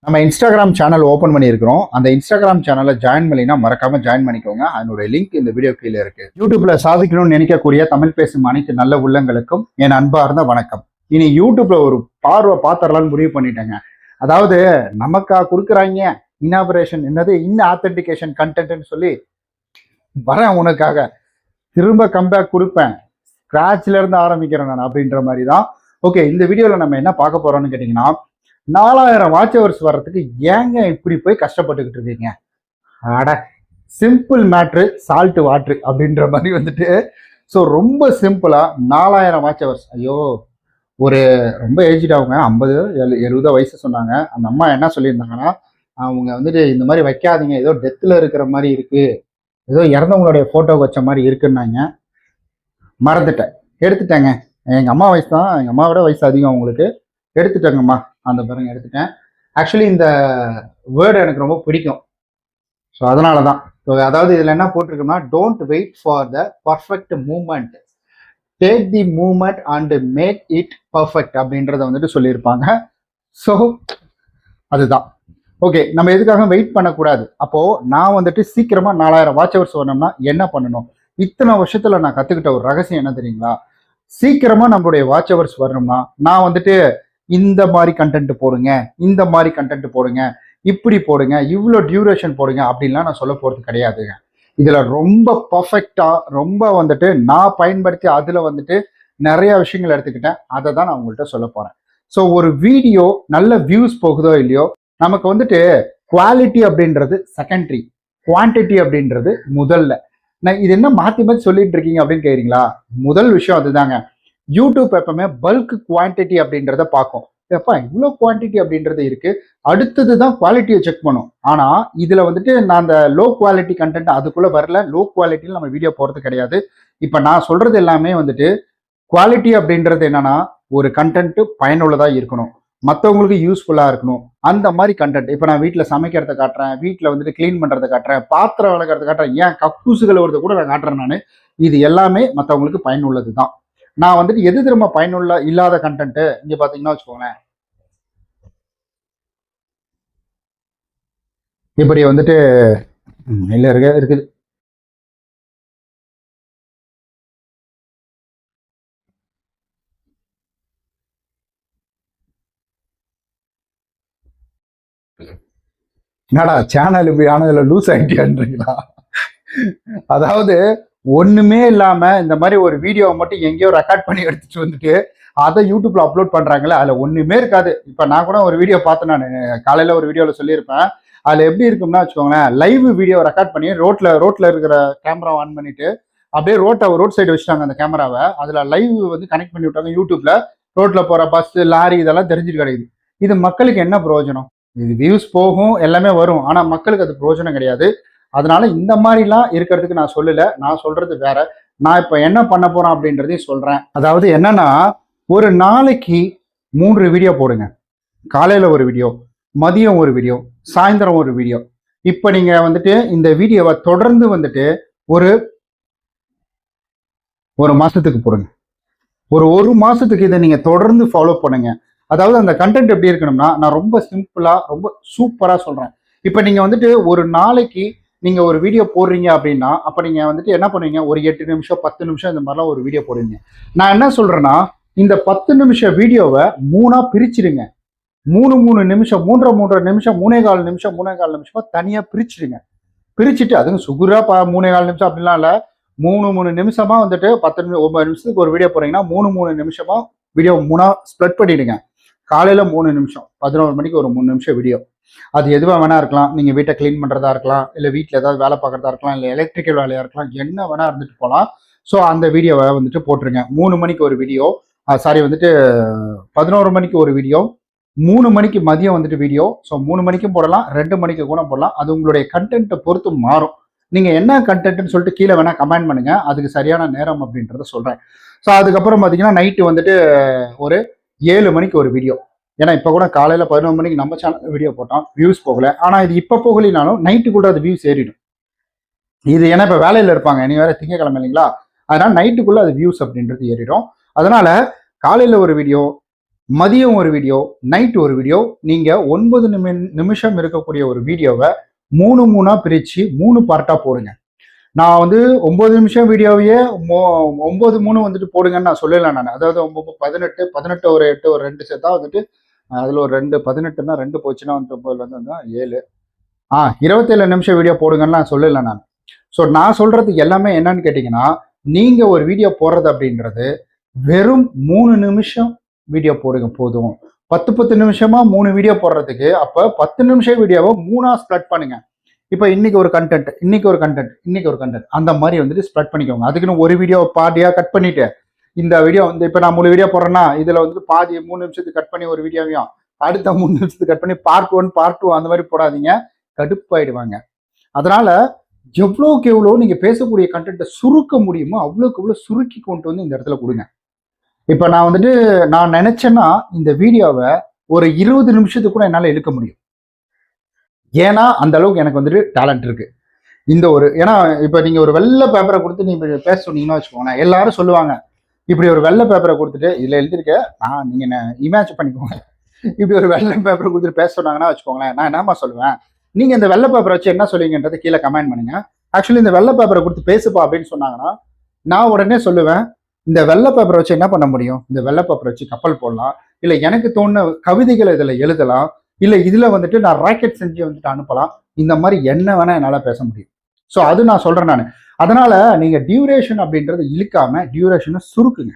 நம்ம Instagram channel open பண்ணியிருக்கிறோம். அந்த இன்ஸ்டாகிராம் சேனலை ஜாயின் பண்ணினா மறக்காம ஜாயின் பண்ணிக்கோங்க. அதனுடைய லிங்க் இந்த வீடியோ கீழே இருக்கு. யூடியூப்ல சாதிக்கணும்னு நினைக்கக்கூடிய தமிழ் பேசும் அனைத்து நல்ல உள்ளங்களுக்கும் என் அன்பார்ந்த வணக்கம். இனி யூடியூப்ல ஒரு பார்வை பாத்திரலான்னு முடிவு பண்ணிட்டேங்க. அதாவது நமக்கா கொடுக்குறாங்க இனாபரேஷன் என்னது ஆத்தென்டிகேஷன் கண்டென்ட்னு சொல்லி வரேன் உனக்காக திரும்ப கம்பேக் கொடுப்பேன், ஸ்கிராச்ல இருந்து ஆரம்பிக்கிறேன் நான் அப்படின்ற மாதிரி தான். ஓகே, இந்த வீடியோவில் நம்ம என்ன பார்க்க போறோம்னு கேட்டிங்கன்னா, 4000 வாட்ச் ஹவர்ஸ் வர்றதுக்கு ஏங்க இப்படி போய் கஷ்டப்பட்டுக்கிட்டு இருக்கீங்க? அட சிம்பிள் மேட்ரு, சால்ட் வாட்ரு அப்படின்ற மாதிரி வந்துட்டு. ஸோ ரொம்ப சிம்பிளா 4000 வாட்ச் ஹவர்ஸ். ஐயோ, ஒரு ரொம்ப ஏஜ்டாக 50-70 வயசு சொன்னாங்க. அந்த அம்மா என்ன சொல்லியிருந்தாங்கன்னா, அவங்க வந்துட்டு இந்த மாதிரி வைக்காதீங்க, ஏதோ டெத்தில் இருக்கிற மாதிரி இருக்கு, ஏதோ இறந்தவங்களுடைய ஃபோட்டோ வச்ச மாதிரி இருக்குன்னாங்க. மறந்துட்டேன், எடுத்துட்டேங்க. எங்கள் அம்மா வயசு தான், எங்கள் அம்மாவோட வயசு அதிகம் அவங்களுக்கு. எடுத்துட்டேங்கம்மா, அந்த பாருங்க எடுத்துட்டேன். ஆக்சுவலி இந்த வேர்டு எனக்கு ரொம்ப பிடிக்கும். ஸோ அதனால தான். ஸோ அதாவது இதில் என்ன போட்டிருக்கோம்னா, don't wait for the perfect moment, take the moment and make it perfect அப்படின்றத வந்துட்டு சொல்லியிருப்பாங்க. ஸோ அதுதான். ஓகே, நம்ம எதுக்காக வெயிட் பண்ணக்கூடாது. அப்போ நான் வந்துட்டு சீக்கிரமா 4000 வாட்ச் ஹவர்ஸ் வரணும்னா என்ன பண்ணணும்? இத்தனை வருஷத்துல நான் கத்துக்கிட்ட ஒரு ரகசியம் என்ன தெரியுங்களா? சீக்கிரமா நம்மளுடைய வாட்ச் ஹவர்ஸ் வரணும்னா நான் வந்துட்டு இந்த மாதிரி கண்டென்ட் போடுங்க, இந்த மாதிரி கண்டென்ட் போடுங்க, இப்படி போடுங்க, இவ்வளோ டியூரேஷன் போடுங்க அப்படின்லாம் நான் சொல்ல போறது கிடையாதுங்க. இதுல ரொம்ப பர்ஃபெக்டா, ரொம்ப வந்துட்டு நான் பயன்படுத்தி அதுல வந்துட்டு நிறைய விஷயங்கள் எடுத்துக்கிட்டேன். அதை தான் நான் உங்கள்கிட்ட சொல்ல போறேன். ஸோ ஒரு வீடியோ நல்ல வியூஸ் போகுதோ இல்லையோ, நமக்கு வந்துட்டு குவாலிட்டி அப்படின்றது செகண்டரி, குவான்டிட்டி அப்படின்றது முதல்ல. நான் இது என்ன மாற்றி மாற்றி சொல்லிட்டு இருக்கீங்க அப்படின்னு கேட்குறீங்களா? முதல் விஷயம் அதுதாங்க. யூடியூப் எப்பவுமே பல்க் குவான்டிட்டி அப்படின்றத பார்க்கும். எப்பா இவ்வளோ குவான்டிட்டி அப்படின்றது இருக்கு, அடுத்தது தான் குவாலிட்டியை செக் பண்ணும். ஆனால் இதில் வந்துட்டு நான் அந்த லோ குவாலிட்டி கண்டென்ட் அதுக்குள்ளே வரல. லோ குவாலிட்டியில் நம்ம வீடியோ போகிறது கிடையாது. இப்போ நான் சொல்றது எல்லாமே வந்துட்டு குவாலிட்டி அப்படின்றது என்னன்னா, ஒரு கண்டென்ட் பயனுள்ளதாக இருக்கணும், மற்றவங்களுக்கு யூஸ்ஃபுல்லாக இருக்கணும். அந்த மாதிரி கண்டென்ட். இப்போ நான் வீட்டில் சமைக்கிறத காட்டுறேன், வீட்டில் வந்துட்டு க்ளீன் பண்ணுறதை காட்டுறேன், பாத்திரம் விளக்குறத காட்டுறேன், ஏன் கக்கூசுகள் வருது கூட நான் காட்டுறேன். நான் இது எல்லாமே மற்றவங்களுக்கு பயனுள்ளது தான். நான் வந்துட்டு எது திரும்ப பயனுள்ள இல்லாத கண்டென்ட் இங்க பாத்தீங்கன்னா வச்சுக்கோங்களேன், இப்படி வந்துட்டு இல்ல இருக்குது. என்னடா சேனல் இப்படி ஆனதுல லூஸ் ஆயிட்டியான்றீங்களா? அதாவது ஒண்ணுமே இல்லாம இந்த மாதிரி ஒரு வீடியோவை மட்டும் எங்கேயோ ரெக்கார்ட் பண்ணி எடுத்துட்டு வந்துட்டு அதை யூடியூப்ல அப்லோட் பண்றாங்களே, அதுல ஒண்ணுமே இருக்காது. இப்ப நான் கூட ஒரு வீடியோ பார்த்தேன், நான் காலையில ஒரு வீடியோல சொல்லியிருப்பேன். அதுல எப்படி இருக்கும்னா வச்சுக்கோங்களேன், லைவ் வீடியோ ரெக்கார்ட் பண்ணி ரோட்ல இருக்கிற கேமரா ஆன் பண்ணிட்டு அப்படியே ரோட் சைடு வச்சுட்டாங்க அந்த கேமராவை. அதுல லைவ் வந்து கனெக்ட் பண்ணி விட்டாங்க யூடியூப்ல. ரோட்ல போற பஸ், லாரி இதெல்லாம் தெரிஞ்சுட்டு கிடையாது. இது மக்களுக்கு என்ன பிரயோஜனம்? இது வியூஸ் போகும், எல்லாமே வரும், ஆனா மக்களுக்கு அது பிரயோஜனம் கிடையாது. அதனால இந்த மாதிரிலாம் இருக்கிறதுக்கு நான் சொல்லல. நான் சொல்றது வேற. நான் இப்ப என்ன பண்ண போறேன் அப்படின்றதையும் சொல்றேன். அதாவது என்னன்னா, ஒரு நாளைக்கு 3 வீடியோ போடுங்க. காலையில ஒரு வீடியோ, மதியம் ஒரு வீடியோ, சாயந்தரம் ஒரு வீடியோ. இப்ப நீங்க வந்துட்டு இந்த வீடியோவை தொடர்ந்து வந்துட்டு ஒரு ஒரு மாசத்துக்கு போடுங்க. ஒரு மாசத்துக்கு இதை நீங்க தொடர்ந்து ஃபாலோ பண்ணுங்க. அதாவது அந்த கண்டென்ட் எப்படி இருக்கணும்னா, நான் ரொம்ப சிம்பிளா ரொம்ப சூப்பரா சொல்றேன். இப்ப நீங்க வந்துட்டு ஒரு நாளைக்கு நீங்க ஒரு வீடியோ போடுறீங்க அப்படின்னா, அப்ப நீங்க வந்துட்டு என்ன பண்ணுவீங்க, ஒரு 8 நிமிஷம் 10 நிமிஷம் இந்த மாதிரிலாம் ஒரு வீடியோ போடுவீங்க. நான் என்ன சொல்றேன்னா, இந்த 10 நிமிஷம் வீடியோவை 3ஆ பிரிச்சிடுங்க. 3 நிமிஷம், 3 நிமிஷம், 3.25 நிமிஷமா தனியா பிரிச்சிடுங்க. பிரிச்சுட்டு அதுவும் சுகுரா 3.25 நிமிஷம் அப்படிலாம் இல்ல, 3 நிமிஷமா வந்துட்டு 10 நிமிஷம் 9 நிமிஷத்துக்கு ஒரு வீடியோ போறீங்கன்னா 3 நிமிஷமா வீடியோ 3ஆ ஸ்ப்ளிட் பண்ணிடுங்க. காலையில 3 நிமிஷம், 11 மணிக்கு ஒரு 3 நிமிஷம் வீடியோ. அது எதுவா வேணா இருக்கலாம். நீங்க வீட்டை கிளீன் பண்றதா இருக்கலாம், இல்ல வீட்டுல ஏதாவது வேலை பார்க்கறதா இருக்கலாம், இல்ல எலக்ட்ரிக்கல் வேலையா இருக்கலாம், என்ன வேணா இருந்துட்டு போகலாம். ஸோ அந்த வீடியோவை வந்துட்டு போட்டுருங்க. 3 மணிக்கு ஒரு வீடியோ, சாரி வந்துட்டு 11 மணிக்கு ஒரு வீடியோ, 3 மணிக்கு மதியம் வந்துட்டு வீடியோ. ஸோ 3 மணிக்கும் போடலாம், 2 மணிக்கு கூட போடலாம். அது உங்களுடைய கண்டென்ட்டை பொறுத்து மாறும். நீங்க என்ன கண்டென்ட்னு சொல்லிட்டு கீழே வேணா கமெண்ட் பண்ணுங்க, அதுக்கு சரியான நேரம் அப்படின்றத சொல்றேன். ஸோ அதுக்கப்புறம் பார்த்தீங்கன்னா நைட்டு வந்துட்டு ஒரு 7 மணிக்கு ஒரு வீடியோ. ஏன்னா இப்போ கூட காலையில 11 மணிக்கு நம்ம சேனல் வீடியோ போட்டோம், வியூஸ் போகல. ஆனால் இது இப்போ போகலினாலும் நைட்டு கூட அது வியூஸ் ஏறிடும். இது ஏன்னா இப்போ வேலையில் இருப்பாங்க, நீ வேற திங்கக்கிழமை இல்லைங்களா, அதனால நைட்டுக்குள்ள அது வியூஸ் அப்படின்றது ஏறிடும். அதனால காலையில ஒரு வீடியோ, மதியம் ஒரு வீடியோ, நைட் ஒரு வீடியோ. நீங்கள் 9 நிமிஷம் இருக்கக்கூடிய ஒரு வீடியோவை 3 பிரித்து 3 பார்ட்டாக போடுங்க. நான் வந்து 9 நிமிஷம் வீடியோவையே 9 வந்துட்டு போடுங்கன்னு நான் சொல்லலை. நான் அதாவது 18 ஒரு 8 ஒரு 2 சேர்த்தா வந்துட்டு அதில் ஒரு 2 18னா 2 போச்சுன்னா வந்து 9 7 27 நிமிஷம் வீடியோ போடுங்கன்னு நான் சொல்லலை நான். ஸோ நான் சொல்றது எல்லாமே என்னன்னு கேட்டிங்கன்னா, நீங்கள் ஒரு வீடியோ போடுறது அப்படின்றது வெறும் 3 நிமிஷம் வீடியோ போடுங்க போதும். 10 நிமிஷமா 3 வீடியோ போடுறதுக்கு அப்போ 10 நிமிஷம் வீடியோவை 3ஆ ஸ்ப்ரெட் பண்ணுங்க. இப்போ இன்னைக்கு ஒரு கண்டென்ட், இன்னைக்கு ஒரு கண்டென்ட், இன்னைக்கு ஒரு கண்டென்ட், அந்த மாதிரி வந்துட்டு ஸ்ப்ரெட் பண்ணிக்கோங்க. அதுக்குன்னு ஒரு வீடியோ பாதியாக கட் பண்ணிட்டு இந்த வீடியோ வந்து இப்போ நான் 3 வீடியோ போடுறேன்னா இதில் வந்து பாதி 3 நிமிஷத்துக்கு கட் பண்ணி ஒரு வீடியோவையும் அடுத்த 3 நிமிஷத்துக்கு கட் பண்ணி பார்ட் 1 பார்ட் 2 அந்த மாதிரி போடாதீங்க, கடுப்பாயிடுவாங்க. அதனால எவ்வளோக்கு எவ்வளோ நீங்கள் பேசக்கூடிய கண்டென்ட்டை சுருக்க முடியுமோ அவ்வளோக்கு எவ்வளோ சுருக்கி கொண்டு வந்து இந்த இடத்துல கொடுங்க. இப்போ நான் வந்துட்டு நான் நினைச்சேன்னா இந்த வீடியோவை ஒரு 20 நிமிஷத்துக்கு கூட என்னால் இழுக்க முடியும். ஏன்னா அந்த அளவுக்கு எனக்கு வந்துட்டு டேலண்ட் இருக்கு. இந்த ஒரு ஏன்னா இப்போ நீங்கள் ஒரு வெள்ளை பேப்பரை கொடுத்து நீங்கள் பேச சொன்னீங்கன்னா வச்சுக்கோங்களேன், எல்லாரும் சொல்லுவாங்க இப்படி ஒரு வெள்ளை பேப்பரை கொடுத்துட்டு இதில் எழுதிருக்க நீங்கள் இமேஜ் பண்ணிக்கோங்க. இப்படி ஒரு வெள்ளை பேப்பரை கொடுத்துட்டு பேச சொன்னாங்கன்னா வச்சுக்கோங்களேன், நான் என்னமா சொல்லுவேன், நீங்கள் இந்த வெள்ளை பேப்பரை வச்சு என்ன சொல்லுவீங்கன்றதை கீழே கமெண்ட் பண்ணுங்க. ஆக்சுவலி இந்த வெள்ளை பேப்பரை கொடுத்து பேசுப்பா அப்படின்னு சொன்னாங்கன்னா நான் உடனே சொல்லுவேன், இந்த வெள்ளை பேப்பரை வச்சு என்ன பண்ண முடியும், இந்த வெள்ளை பேப்பரை வச்சு கப்பல் போடலாம், இல்லை எனக்கு தோணுன கவிதைகளை இதில் எழுதலாம், இல்லை இதில் வந்துட்டு நான் ராக்கெட் செஞ்சு வந்துட்டு அனுப்பலாம், இந்த மாதிரி என்ன வேணால் என்னால் பேச முடியும். ஸோ அது நான் சொல்கிறேன் நான். அதனால நீங்கள் டியூரேஷன் அப்படின்றத இழுக்காம டியூரேஷனை சுருக்குங்க.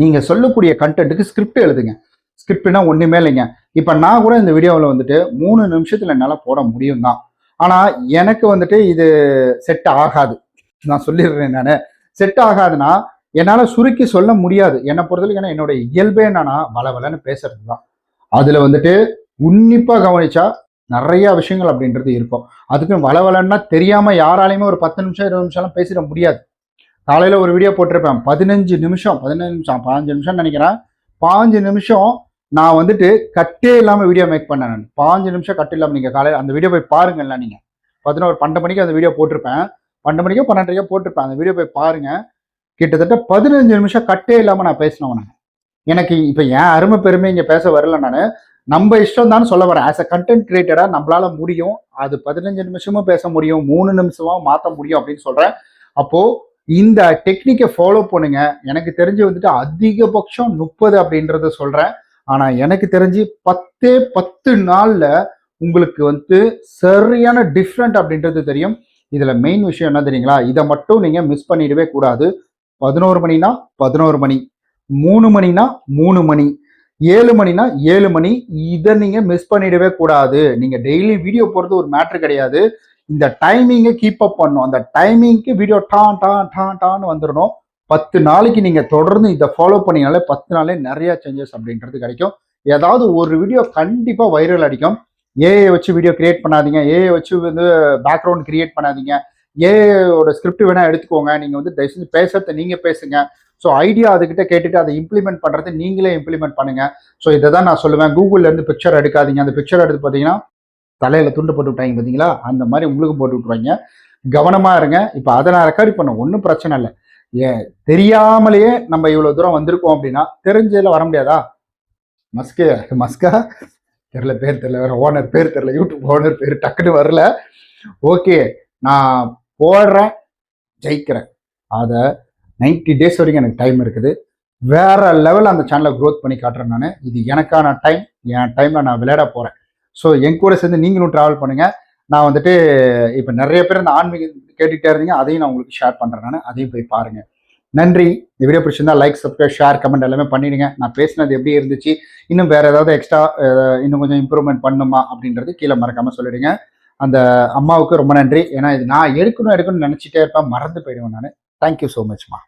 நீங்கள் சொல்லக்கூடிய கண்டென்ட்டுக்கு ஸ்கிரிப்ட் எழுதுங்க. ஸ்கிரிப்ட்னா ஒன்றுமே இல்லைங்க. இப்போ நான் கூட இந்த வீடியோவில் வந்துட்டு 3 நிமிஷத்தில் என்னால் போட முடியும் தான். ஆனால் எனக்கு வந்துட்டு இது செட் ஆகாது. நான் சொல்லிடுறேன், நான் செட் ஆகாதுன்னா என்னால் சுருக்கி சொல்ல முடியாது. என்னை பொறுத்தவரைக்கும் ஏன்னா என்னோட இயல்பே என்னன்னா வளவலன்னு பேசுறது தான். அதில் வந்துட்டு உன்னிப்பாக கவனிச்சா நிறைய விஷயங்கள் அப்படின்றது இருக்கும். அதுக்கு வளவலன்னா தெரியாமல் யாராலையுமே ஒரு 10 நிமிஷம் 20 நிமிஷம்லாம் பேசிட முடியாது. காலையில் ஒரு வீடியோ போட்டிருப்பேன் 15 நிமிஷம் 15 நிமிஷம் நினைக்கிறேன். 15 நிமிஷம் நான் வந்துட்டு கட்டே இல்லாமல் வீடியோ மேக் பண்ணேன். நான் 15 நிமிஷம் கட்டு இல்லாமல் நீங்கள் காலையில் அந்த வீடியோ போய் பாருங்கல்ல. நீங்கள் 12 மணிக்கு அந்த வீடியோ போட்டிருப்பேன், 12 மணிக்கோ 12:30 போட்டிருப்பேன். அந்த வீடியோ போய் பாருங்க. கிட்டத்தட்ட 15 நிமிஷம் கட்டே இல்லாமல் நான் பேசினவன். நான் எனக்கு இப்போ என் அருமை பெருமை இங்கே பேச வரல. நான் நம்ம இஷ்டம் தான் சொல்ல வரேன். ஆஸ் அ கண்டென்ட் கிரியேட்டரா நம்மளால முடியும், அது 15 நிமிஷமும் பேச முடியும், 3 நிமிஷமா மாற்ற முடியும் அப்படின்னு சொல்றேன். அப்போ இந்த டெக்னிக்கை ஃபாலோ பண்ணுங்க. எனக்கு தெரிஞ்சு வந்துட்டு அதிகபட்சம் 30 அப்படின்றத சொல்றேன். ஆனா எனக்கு தெரிஞ்சு 10 நாள்ல உங்களுக்கு வந்து சரியான டிஃப்ரெண்ட் அப்படின்றது தெரியும். இதுல மெயின் விஷயம் என்ன தெரியுங்களா, இதை மட்டும் நீங்க மிஸ் பண்ணிடவே கூடாது. 11 மணினா 11 மணி, 3 மணினா 3 மணி, 7 மணினா 7 மணி, இதை நீங்க மிஸ் பண்ணிடவே கூடாது. நீங்க டெய்லி வீடியோ போடுறது ஒரு மேட்ரு கிடையாது. இந்த டைமிங்கை கீப் அப் பண்ணும். அந்த டைமிங்க்கு வீடியோ டான்னு வந்துடணும். 10 நாளைக்கு நீங்க தொடர்ந்து இதை ஃபாலோ பண்ணீங்கனாலே 10 நாளே நிறைய சேஞ்சஸ் அப்படின்றது கிடைக்கும். ஏதாவது ஒரு வீடியோ கண்டிப்பா வைரல் அடிக்கும். ஏஐ வச்சு வீடியோ கிரியேட் பண்ணாதீங்க, ஏஐ வச்சு வந்து பேக்ரவுண்ட் கிரியேட் பண்ணாதீங்க. ஏஐயோட ஸ்கிரிப்ட் வேணா எடுத்துக்கோங்க. நீங்க வந்து தயவு செஞ்சு பேசுறத நீங்க பேசுங்க. ஸோ ஐடியா அதுக்கிட்ட கேட்டுட்டு அதை இம்ப்ளிமெண்ட் பண்ணுறது நீங்களே இம்ப்ளிமெண்ட் பண்ணுங்க. ஸோ இதை தான் நான் சொல்லுவேன். கூகுள்ல இருந்து பிக்சர் எடுக்காதீங்க. அந்த பிக்சர் எடுத்து பார்த்தீங்கன்னா தலையில துண்டு போட்டு விட்டாங்க பார்த்தீங்களா, அந்த மாதிரி உங்களுக்கு போட்டு விட்டுருவாங்க. கவனமா இருங்க. இப்போ அதை நான் ரெக்கார்ட் பண்ண ஒன்றும் பிரச்சனை இல்லை. ஏன் தெரியாமலேயே நம்ம இவ்வளோ தூரம் வந்திருக்கோம் அப்படின்னா தெரிஞ்சதில் வர முடியாதா? மஸ்கா தெரியல, பேர் தெரியல, வேற ஓனர் பேர் தெரியல, யூடியூப் ஓனர் பேர் டக்குன்னு வரல. ஓகே, நான் போடுறேன், ஜெயிக்கிறேன். அதை 90 டேஸ் வரைக்கும் எனக்கு டைம் இருக்குது. வேற லெவல் அந்த சேனலை க்ரோத் பண்ணி காட்டுறேன். நான் இது எனக்கான டைம், என் டைம்ல நான் விளையாட போறேன். ஸோ என் கூட சேர்ந்து நீங்களும் ட்ராவல் பண்ணுங்க. நான் வந்துட்டு இப்போ நிறைய பேர் இந்த ஆன்மீகம் கேட்டுக்கிட்டே இருந்தீங்க, அதையும் நான் உங்களுக்கு ஷேர் பண்றேன். நான் அதையும் போய் பாருங்க. நன்றி. இந்த வீடியோ பிடிச்சிருந்தா லைக், சப்ஸ்கிரைப், ஷேர், கமெண்ட் எல்லாமே பண்ணிடுங்க. நான் பேசினது எப்படி இருந்துச்சு, இன்னும் வேற ஏதாவது எக்ஸ்ட்ரா இன்னும் கொஞ்சம் இம்ப்ரூவ்மெண்ட் பண்ணுமா அப்படின்றது கீழே மறக்காம சொல்லிடுங்க. அந்த அம்மாவுக்கு ரொம்ப நன்றி. ஏன்னா இது நான் எடுக்கணும்னு நினைச்சிட்டே இருப்பேன், மறந்து போயிடுவேன் நான். Thank you so மச்மா.